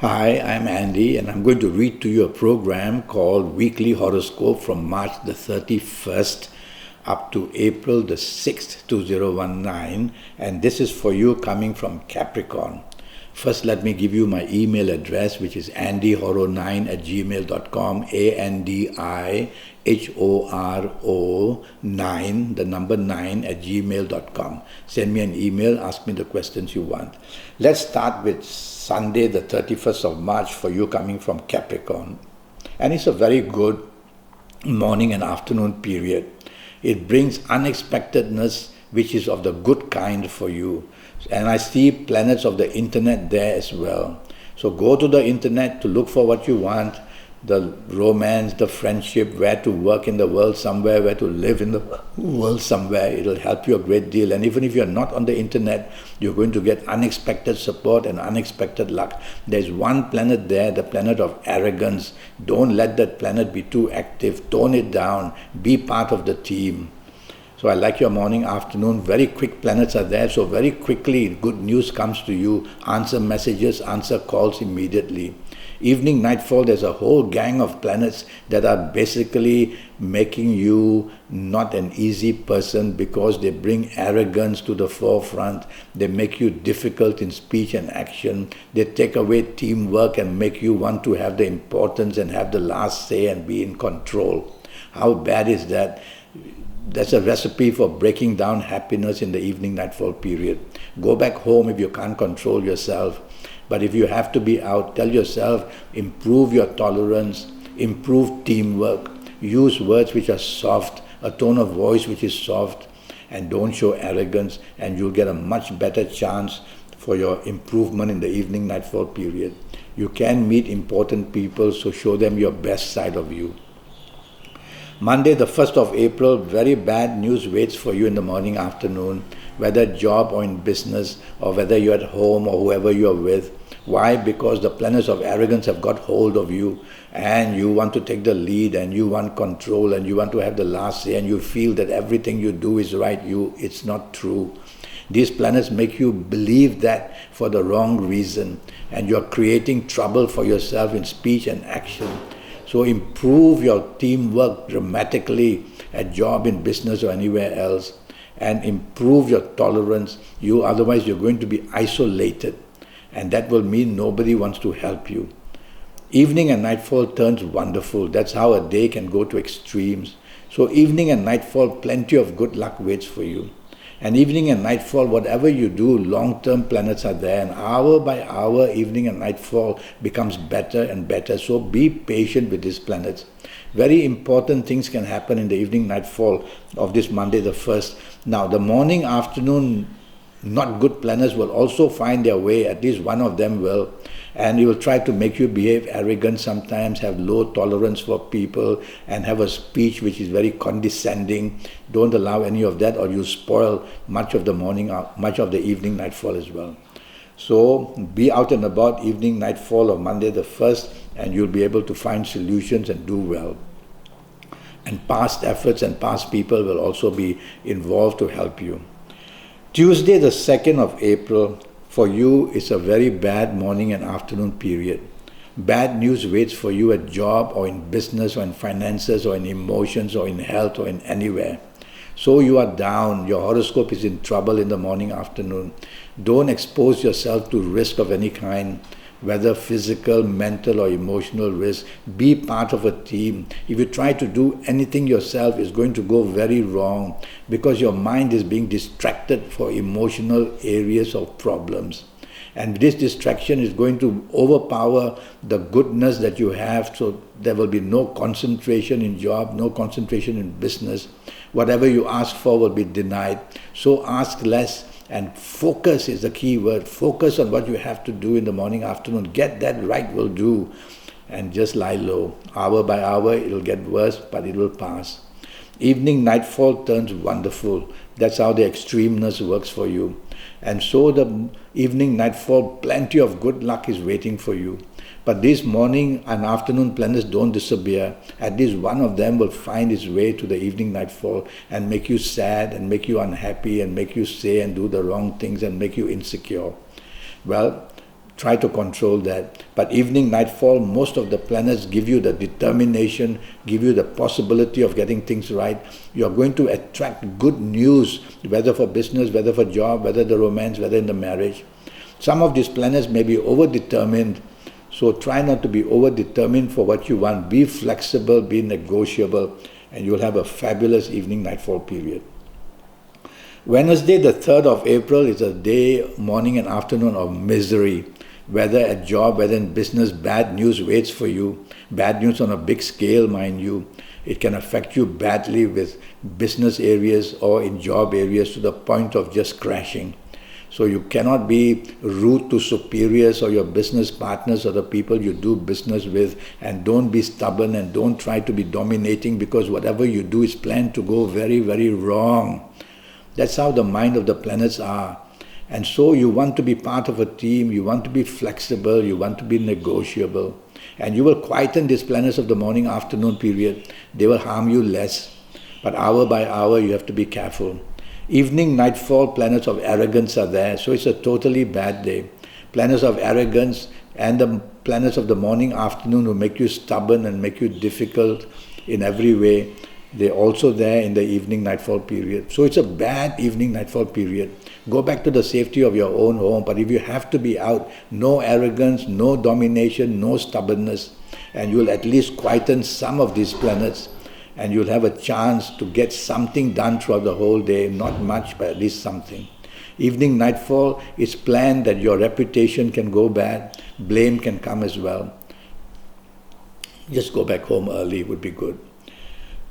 Hi, I'm Andy, and I'm going to read to you a program called Weekly Horoscope from March the 31st up to April the 6th, 2019, and this is for you coming from Capricorn. First, let me give you my email address, which is andyhoro9@gmail.com, ANDIHORO9, the number 9 @gmail.com. Send me an email, ask me the questions you want. Let's start with Sunday, the 31st of March, for you coming from Capricorn. And it's a very good morning and afternoon period. It brings unexpectedness, which is of the good kind for you. And I see planets of the internet there as well. So go to the internet to look for what you want, the romance, the friendship, where to work in the world somewhere, where to live in the world somewhere. It'll help you a great deal. And even if you're not on the internet, you're going to get unexpected support and unexpected luck. There's one planet there, the planet of arrogance. Don't let that planet be too active. Tone it down. Be part of the team. So I like your morning, afternoon. Very quick planets are there. So very quickly, good news comes to you. Answer messages, answer calls immediately. Evening, nightfall, there's a whole gang of planets that are basically making you not an easy person because they bring arrogance to the forefront. They make you difficult in speech and action. They take away teamwork and make you want to have the importance and have the last say and be in control. How bad is that? That's a recipe for breaking down happiness in the evening nightfall period. Go back home if you can't control yourself. But if you have to be out, tell yourself, improve your tolerance, improve teamwork, use words which are soft, a tone of voice which is soft, and don't show arrogance, and you'll get a much better chance for your improvement in the evening nightfall period. You can meet important people, so show them your best side of you. Monday, the 1st of April, very bad news waits for you in the morning, afternoon, whether job or in business, or whether you're at home or whoever you're with. Why? Because the planets of arrogance have got hold of you, and you want to take the lead, and you want control, and you want to have the last say, and you feel that everything you do is right. It's not true. These planets make you believe that for the wrong reason, and you're creating trouble for yourself in speech and action. So improve your teamwork dramatically at job, in business, or anywhere else, and improve your tolerance. Otherwise you're going to be isolated, and that will mean nobody wants to help you. Evening and nightfall turns wonderful. That's how a day can go to extremes. So evening and nightfall, plenty of good luck waits for you. And evening and nightfall, whatever you do, long-term planets are there, and hour by hour, evening and nightfall becomes better and better. So be patient with these planets. Very important things can happen in the evening nightfall of this Monday the 1st. Now, the morning, afternoon, not good planets will also find their way, at least one of them will, and he will try to make you behave arrogant sometimes, have low tolerance for people, and have a speech which is very condescending. Don't allow any of that, or you spoil much of the morning, much of the evening nightfall as well. So be out and about evening nightfall of Monday the 1st, and you'll be able to find solutions and do well. And past efforts and past people will also be involved to help you. Tuesday, the 2nd of April, for you, is a very bad morning and afternoon period. Bad news waits for you at job, or in business, or in finances, or in emotions, or in health, or in anywhere. So you are down. Your horoscope is in trouble in the morning, afternoon. Don't expose yourself to risk of any kind, whether physical, mental, or emotional risk. Be part of a team. If you try to do anything yourself, it's going to go very wrong, because your mind is being distracted for emotional areas of problems. And this distraction is going to overpower the goodness that you have, so there will be no concentration in job, no concentration in business. Whatever you ask for will be denied. So ask less. And focus is the key word. Focus on what you have to do in the morning, afternoon. Get that right will do. And just lie low. Hour by hour, it'll get worse, but it will pass. Evening, nightfall turns wonderful. That's how the extremeness works for you. And so the evening, nightfall, plenty of good luck is waiting for you. But these morning and afternoon planets don't disappear. At least one of them will find its way to the evening nightfall and make you sad and make you unhappy and make you say and do the wrong things and make you insecure. Well, Try to control that. But evening, nightfall, most of the planets give you the determination, give you the possibility of getting things right. You're going to attract good news, whether for business, whether for job, whether the romance, whether in the marriage. Some of these planets may be overdetermined, so try not to be overdetermined for what you want. Be flexible, be negotiable, and you'll have a fabulous evening, nightfall period. Wednesday, the 3rd of April, is a day, morning and afternoon of misery. Whether at job, whether in business, bad news waits for you. Bad news on a big scale, mind you. It can affect you badly with business areas or in job areas to the point of just crashing. So you cannot be rude to superiors or your business partners or the people you do business with, and don't be stubborn and don't try to be dominating, because whatever you do is planned to go very, very wrong. That's how the mind of the planets are. And so you want to be part of a team, you want to be flexible, you want to be negotiable. And you will quieten these planets of the morning, afternoon period. They will harm you less. But hour by hour you have to be careful. Evening, nightfall, planets of arrogance are there. So it's a totally bad day. Planets of arrogance and the planets of the morning, afternoon will make you stubborn and make you difficult in every way. They're also there in the evening, nightfall period. So it's a bad evening, nightfall period. Go back to the safety of your own home. But if you have to be out, no arrogance, no domination, no stubbornness. And you'll at least quieten some of these planets. And you'll have a chance to get something done throughout the whole day. Not much, but at least something. Evening, nightfall, it's planned that your reputation can go bad. Blame can come as well. Just go back home early would be good.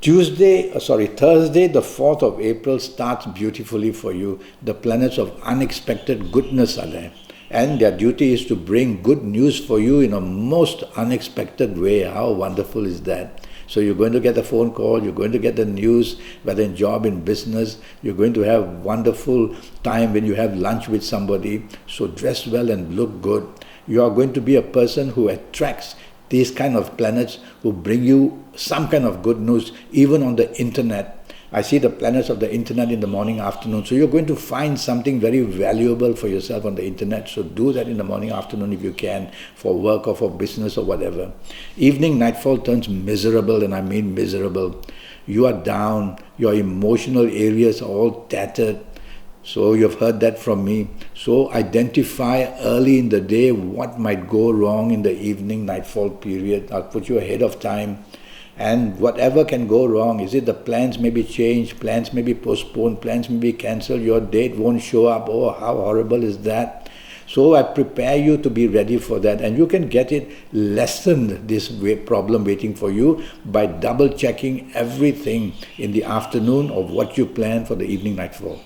Thursday, the 4th of April starts beautifully for you. The planets of unexpected goodness are there. And their duty is to bring good news for you in a most unexpected way. How wonderful is that? So you're going to get a phone call, you're going to get the news, whether in job, in business. You're going to have wonderful time when you have lunch with somebody. So dress well and look good. You are going to be a person who attracts these kind of planets who bring you some kind of good news, even on the internet. I see the planets of the internet in the morning, afternoon. So you're going to find something very valuable for yourself on the internet. So do that in the morning, afternoon if you can, for work or for business or whatever. Evening, nightfall turns miserable, and I mean miserable. You are down, your emotional areas are all tattered. So you've heard that from me. So identify early in the day what might go wrong in the evening, nightfall period. I'll put you ahead of time. And whatever can go wrong, is it the plans may be changed, plans may be postponed, plans may be cancelled, your date won't show up. Oh, how horrible is that? So I prepare you to be ready for that. And you can get it lessened, this problem waiting for you, by double checking everything in the afternoon of what you plan for the evening, nightfall.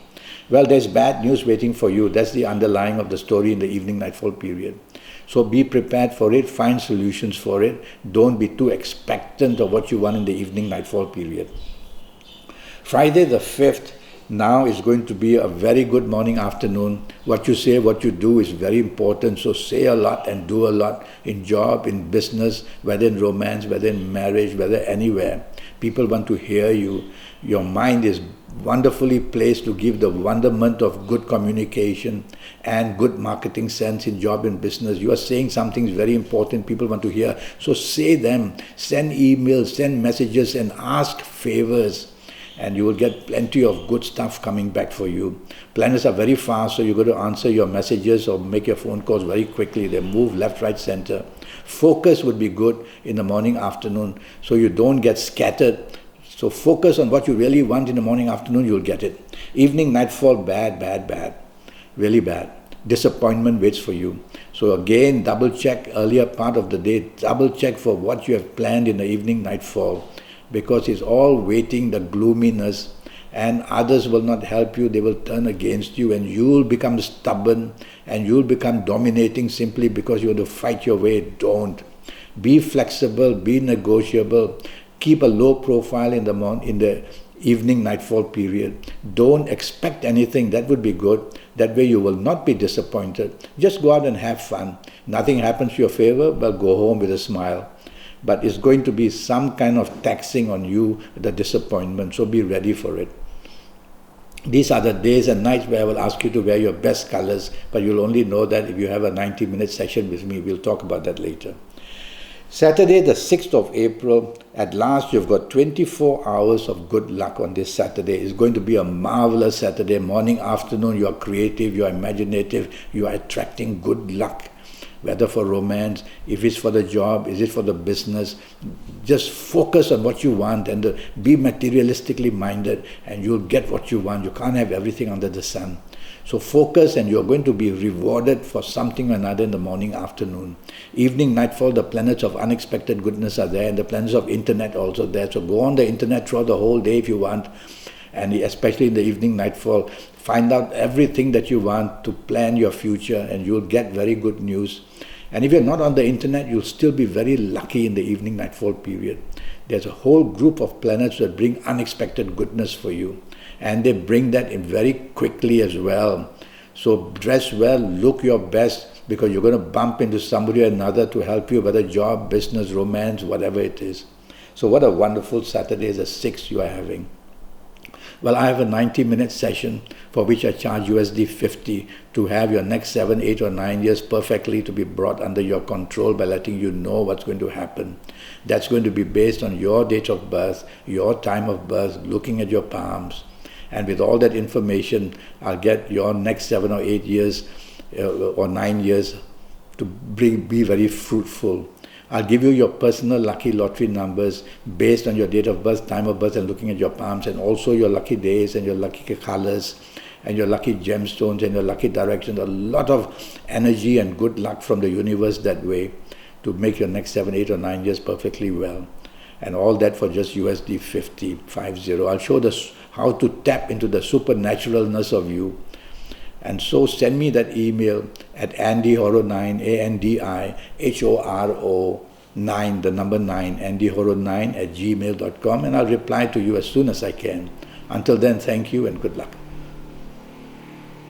Well, there's bad news waiting for you. That's the underlying of the story in the evening, nightfall period. So be prepared for it, find solutions for it. Don't be too expectant of what you want in the evening, nightfall period. Friday the 5th now is going to be a very good morning, afternoon. What you say, what you do is very important. So say a lot and do a lot in job, in business, whether in romance, whether in marriage, whether anywhere. People want to hear you. Your mind is wonderfully placed to give the wonderment of good communication and good marketing sense in job and business. You are saying something very important, people want to hear. So say them, send emails, send messages and ask favors, and you will get plenty of good stuff coming back for you. Planets are very fast, so you're going to answer your messages or make your phone calls very quickly. They move left, right, center. Focus would be good in the morning, afternoon, so you don't get scattered. So focus on what you really want in the morning, afternoon, you'll get it. Evening, nightfall, bad, bad, bad. Really bad. Disappointment waits for you. So again, double check earlier part of the day. Double check for what you have planned in the evening, nightfall. Because it's all waiting, the gloominess. And others will not help you. They will turn against you. And you'll become stubborn. And you'll become dominating simply because you want to fight your way. Don't. Be flexible. Be negotiable. Keep a low profile in the evening, nightfall period. Don't expect anything. That would be good. That way you will not be disappointed. Just go out and have fun. Nothing happens to your favor, well, go home with a smile. But it's going to be some kind of taxing on you, the disappointment. So be ready for it. These are the days and nights where I will ask you to wear your best colors, but you'll only know that if you have a 90-minute session with me. We'll talk about that later. Saturday, the 6th of April, at last you've got 24 hours of good luck on this Saturday. It's going to be a marvelous Saturday. Morning, afternoon, you are creative, you are imaginative, you are attracting good luck. Whether for romance, if it's for the job, is it for the business, just focus on what you want and be materialistically minded and you'll get what you want. You can't have everything under the sun. So focus and you're going to be rewarded for something or another in the morning, afternoon. Evening, nightfall, the planets of unexpected goodness are there and the planets of internet also there. So go on the internet throughout the whole day if you want, and especially in the evening, nightfall, find out everything that you want to plan your future and you'll get very good news. And if you're not on the internet, you'll still be very lucky in the evening, nightfall period. There's a whole group of planets that bring unexpected goodness for you. And they bring that in very quickly as well. So dress well, look your best, because you're going to bump into somebody or another to help you, whether job, business, romance, whatever it is. So what a wonderful Saturday, the 6th you are having. Well, I have a 90-minute session for which I charge USD 50 to have your next 7, 8 or 9 years perfectly to be brought under your control by letting you know what's going to happen. That's going to be based on your date of birth, your time of birth, looking at your palms. And with all that information, I'll get your next 7 or 8 years or 9 years to be very fruitful. I'll give you your personal lucky lottery numbers based on your date of birth, time of birth, and looking at your palms, and also your lucky days and your lucky colors and your lucky gemstones and your lucky directions. A lot of energy and good luck from the universe that way to make your next 7, 8 or 9 years perfectly well. And all that for just USD 50. I'll show how to tap into the supernaturalness of you. And so send me that email at AndyHoro9, ANDIHORO9, the number 9, AndyHoro9 @gmail.com, and I'll reply to you as soon as I can. Until then, thank you and good luck.